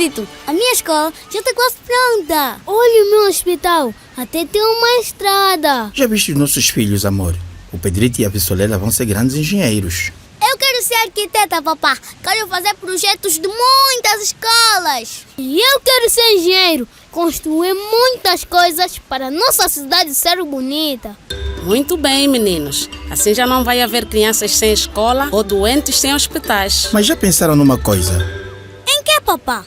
acredito. A minha escola já está quase pronta. Olha o meu hospital. Até tem uma estrada. Já viste os nossos filhos, amor? O Pedrito e a Vissolela vão ser grandes engenheiros. Eu quero ser arquiteta, papá. Quero fazer projetos de muitas escolas. E eu quero ser engenheiro. Construir muitas coisas para a nossa cidade ser bonita. Muito bem, meninos. Assim já não vai haver crianças sem escola ou doentes sem hospitais. Mas já pensaram numa coisa? Em que, papá?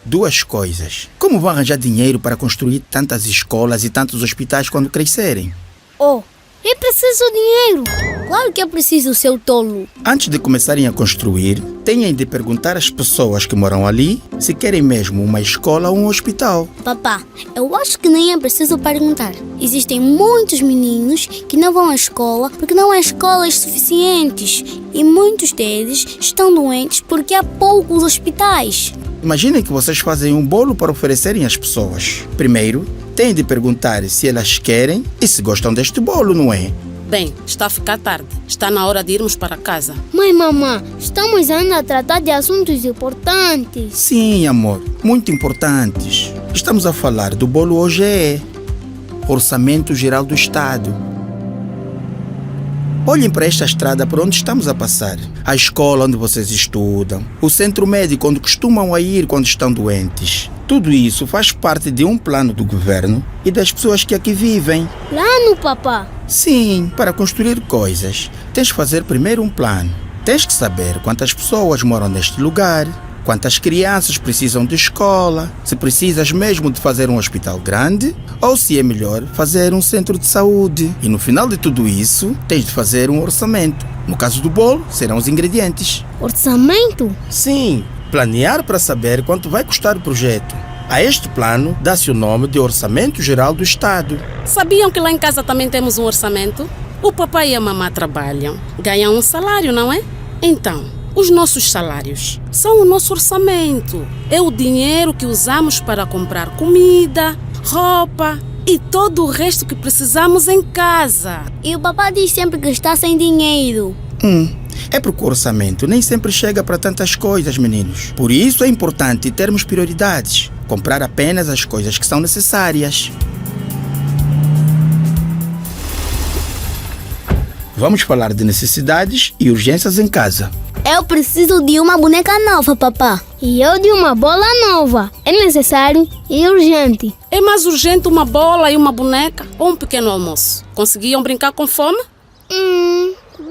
2 coisas. Como vão arranjar dinheiro para construir tantas escolas e tantos hospitais quando crescerem? Oh, eu preciso de dinheiro. Claro que eu preciso, seu tolo. Antes de começarem a construir, tenham de perguntar às pessoas que moram ali se querem mesmo uma escola ou um hospital. Papá, eu acho que nem é preciso perguntar. Existem muitos meninos que não vão à escola porque não há escolas suficientes. E muitos deles estão doentes porque há poucos hospitais. Imaginem que vocês fazem um bolo para oferecerem às pessoas. Primeiro, têm de perguntar se elas querem e se gostam deste bolo, não é? Bem, está a ficar tarde. Está na hora de irmos para casa. Mãe, mamãe, estamos ainda a tratar de assuntos importantes. Sim, amor, muito importantes. Estamos a falar do bolo OGE, Orçamento Geral do Estado. Olhem para esta estrada por onde estamos a passar. A escola onde vocês estudam, o centro médico onde costumam ir quando estão doentes. Tudo isso faz parte de um plano do governo e das pessoas que aqui vivem. Plano, papá? Sim, para construir coisas, tens que fazer primeiro um plano. Tens que saber quantas pessoas moram neste lugar, quantas crianças precisam de escola, se precisas mesmo de fazer um hospital grande ou se é melhor fazer um centro de saúde. E no final de tudo isso, tens de fazer um orçamento. No caso do bolo, serão os ingredientes. Orçamento? Sim, planear para saber quanto vai custar o projeto. A este plano dá-se o nome de Orçamento Geral do Estado. Sabiam que lá em casa também temos um orçamento? O papai e a mamãe trabalham, ganham um salário, não é? Então, os nossos salários são o nosso orçamento. É o dinheiro que usamos para comprar comida, roupa e todo o resto que precisamos em casa. E o papá diz sempre que está sem dinheiro. É porque o orçamento nem sempre chega para tantas coisas, meninos. Por isso é importante termos prioridades. Comprar apenas as coisas que são necessárias. Vamos falar de necessidades e urgências em casa. Eu preciso de uma boneca nova, papá. E eu de uma bola nova. É necessário e urgente. É mais urgente uma bola e uma boneca ou um pequeno almoço? Conseguiam brincar com fome?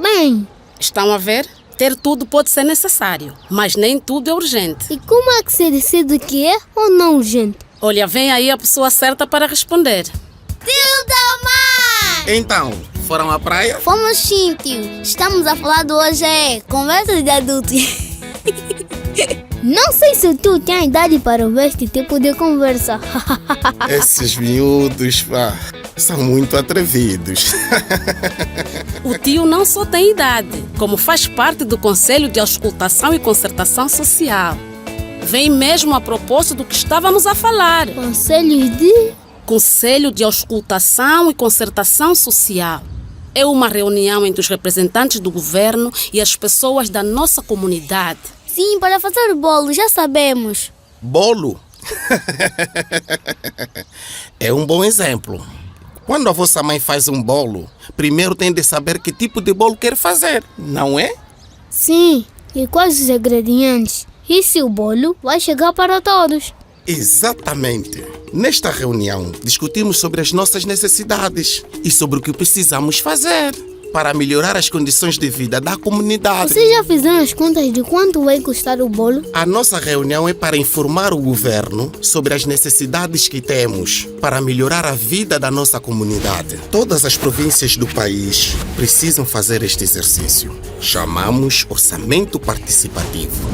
Bem. Estão a ver? Ter tudo pode ser necessário, mas nem tudo é urgente. E como é que se decide que é ou não urgente? Olha, vem aí a pessoa certa para responder. Tio Tomás! Então, foram à praia? Fomos sim, tio. Estamos a falar do OGE, conversa de adultos. Não sei se tu tem idade para ouvir este tipo de conversa. Esses miúdos, são muito atrevidos. O tio não só tem idade, como faz parte do Conselho de Auscultação e Concertação Social. Vem mesmo a propósito do que estávamos a falar. Conselho de Auscultação e Concertação Social. É uma reunião entre os representantes do governo e as pessoas da nossa comunidade. Sim, para fazer bolo, já sabemos. Bolo? É um bom exemplo. Quando a vossa mãe faz um bolo, primeiro tem de saber que tipo de bolo quer fazer, não é? Sim, e quais os ingredientes? E se o bolo vai chegar para todos? Exatamente. Nesta reunião, discutimos sobre as nossas necessidades e sobre o que precisamos fazer para melhorar as condições de vida da comunidade. Vocês já fizeram as contas de quanto vai custar o bolo? A nossa reunião é para informar o governo sobre as necessidades que temos para melhorar a vida da nossa comunidade. Todas as províncias do país precisam fazer este exercício. Chamamos orçamento participativo.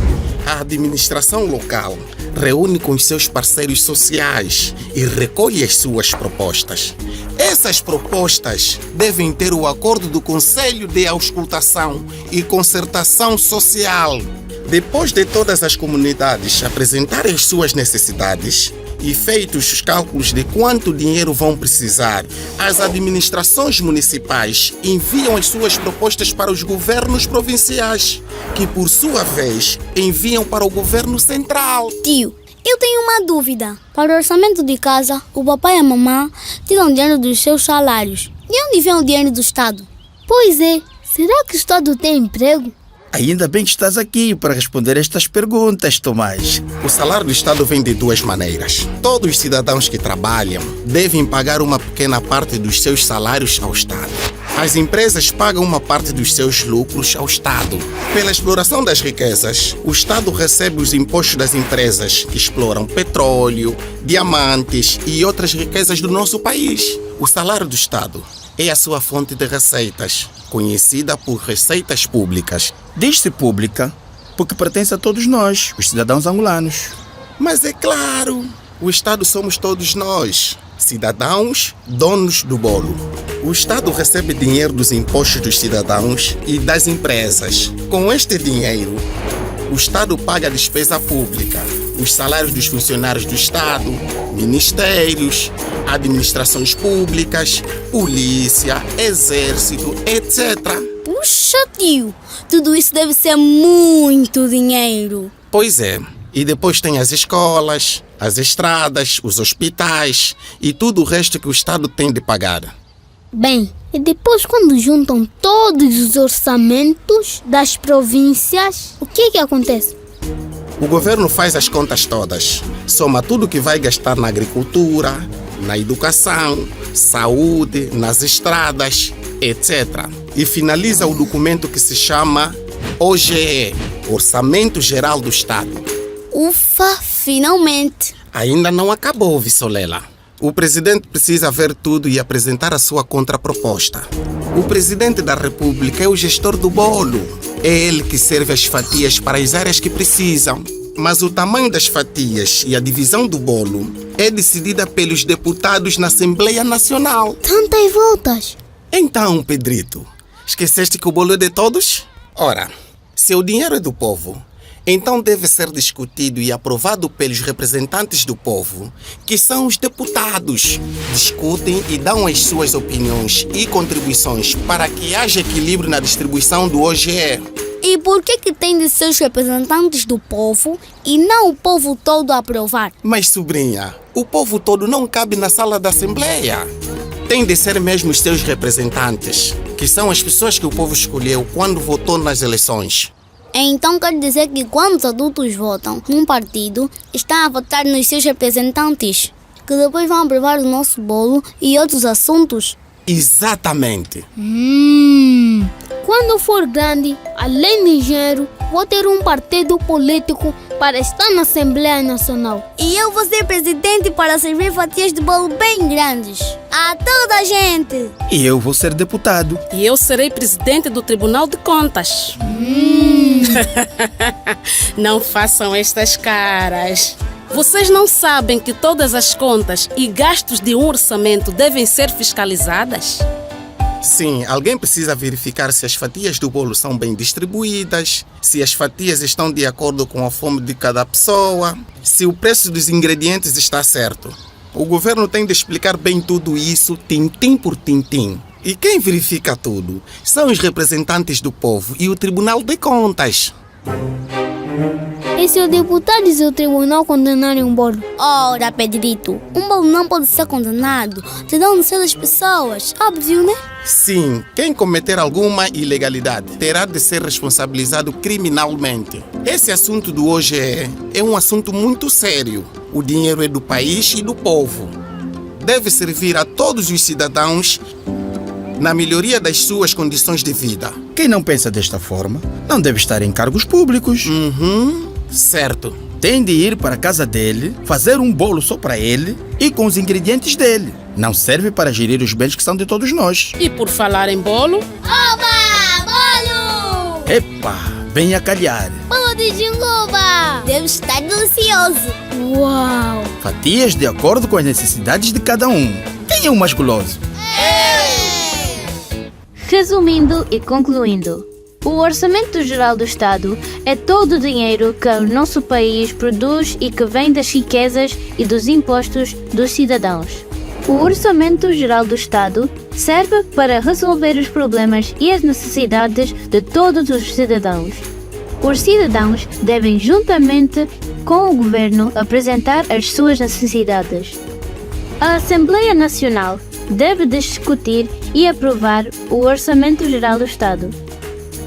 A administração local reúne com os seus parceiros sociais e recolhe as suas propostas. Essas propostas devem ter o acordo do Conselho de Auscultação e Concertação Social. Depois de todas as comunidades apresentarem as suas necessidades e feitos os cálculos de quanto dinheiro vão precisar, as administrações municipais enviam as suas propostas para os governos provinciais, que por sua vez enviam para o governo central. Tio, Eu tenho uma dúvida. Para o orçamento de casa, o papai e a mamãe tiram dinheiro dos seus salários. De onde vem o dinheiro do Estado? Pois é, será que o Estado tem emprego? Ainda bem que estás aqui para responder estas perguntas, Tomás. O salário do Estado vem de duas maneiras. Todos os cidadãos que trabalham devem pagar uma pequena parte dos seus salários ao Estado. As empresas pagam uma parte dos seus lucros ao Estado. Pela exploração das riquezas, o Estado recebe os impostos das empresas que exploram petróleo, diamantes e outras riquezas do nosso país. O salário do Estado é a sua fonte de receitas, conhecida por receitas públicas. Diz-se pública porque pertence a todos nós, os cidadãos angolanos. Mas é claro, o Estado somos todos nós, cidadãos, donos do bolo. O Estado recebe dinheiro dos impostos dos cidadãos e das empresas. Com este dinheiro, o Estado paga a despesa pública, os salários dos funcionários do Estado, ministérios, administrações públicas, polícia, exército, etc. Puxa, tio, tudo isso deve ser muito dinheiro. Pois é. E depois tem as escolas, as estradas, os hospitais e tudo o resto que o Estado tem de pagar. Bem, e depois quando juntam todos os orçamentos das províncias, o que acontece? O governo faz as contas todas, soma tudo que vai gastar na agricultura, na educação, saúde, nas estradas, etc. E finaliza o documento que se chama OGE, Orçamento Geral do Estado. Ufa, finalmente! Ainda não acabou, Vissolela. O presidente precisa ver tudo e apresentar a sua contraproposta. O presidente da República é o gestor do bolo. É ele que serve as fatias para as áreas que precisam. Mas o tamanho das fatias e a divisão do bolo é decidida pelos deputados na Assembleia Nacional. Tantas voltas! Então, Pedrito, esqueceste que o bolo é de todos? Ora, se o dinheiro é do povo, então deve ser discutido e aprovado pelos representantes do povo, que são os deputados. Discutem e dão as suas opiniões e contribuições para que haja equilíbrio na distribuição do OGE. E por que tem de ser os representantes do povo e não o povo todo a aprovar? Mas, sobrinha, o povo todo não cabe na sala da Assembleia. Tem de ser mesmo os seus representantes, que são as pessoas que o povo escolheu quando votou nas eleições. Então quer dizer que quando os adultos votam num partido, estão a votar nos seus representantes, que depois vão aprovar o nosso bolo e outros assuntos? Exatamente. Quando for grande, além de dinheiro, vou ter um partido político para estar na Assembleia Nacional. E eu vou ser presidente para servir fatias de bolo bem grandes a toda a gente. E eu vou ser deputado. E eu serei presidente do Tribunal de Contas. Não façam estas caras. Vocês não sabem que todas as contas e gastos de um orçamento devem ser fiscalizadas? Sim, alguém precisa verificar se as fatias do bolo são bem distribuídas, se as fatias estão de acordo com a fome de cada pessoa, se o preço dos ingredientes está certo. O governo tem de explicar bem tudo isso, tintim por tintim. E quem verifica tudo são os representantes do povo e o Tribunal de Contas. E se os deputados e o tribunal condenarem um bolo? Ora, Pedrito, um bolo não pode ser condenado. Terão de ser as pessoas, óbvio, né? Sim, quem cometer alguma ilegalidade terá de ser responsabilizado criminalmente. Esse assunto do OGE é um assunto muito sério. O dinheiro é do país e do povo. Deve servir a todos os cidadãos na melhoria das suas condições de vida. Quem não pensa desta forma não deve estar em cargos públicos. Certo. Tem de ir para a casa dele, fazer um bolo só para ele e com os ingredientes dele. Não serve para gerir os bens que são de todos nós. E por falar em bolo, Oba! Bolo! Epa, venha calhar. Bolo de jingoba! Deve estar delicioso. Uau! Fatias de acordo com as necessidades de cada um. Quem é o mais guloso? Resumindo e concluindo, o Orçamento Geral do Estado é todo o dinheiro que o nosso país produz e que vem das riquezas e dos impostos dos cidadãos. O Orçamento Geral do Estado serve para resolver os problemas e as necessidades de todos os cidadãos. Os cidadãos devem, juntamente com o governo, apresentar as suas necessidades. A Assembleia Nacional deve discutir e aprovar o Orçamento Geral do Estado.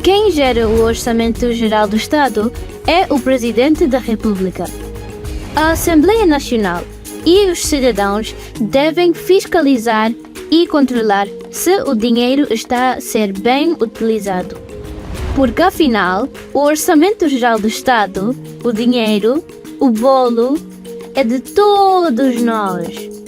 Quem gera o Orçamento Geral do Estado é o Presidente da República. A Assembleia Nacional e os cidadãos devem fiscalizar e controlar se o dinheiro está a ser bem utilizado. Porque, afinal, o Orçamento Geral do Estado, o dinheiro, o bolo, é de todos nós.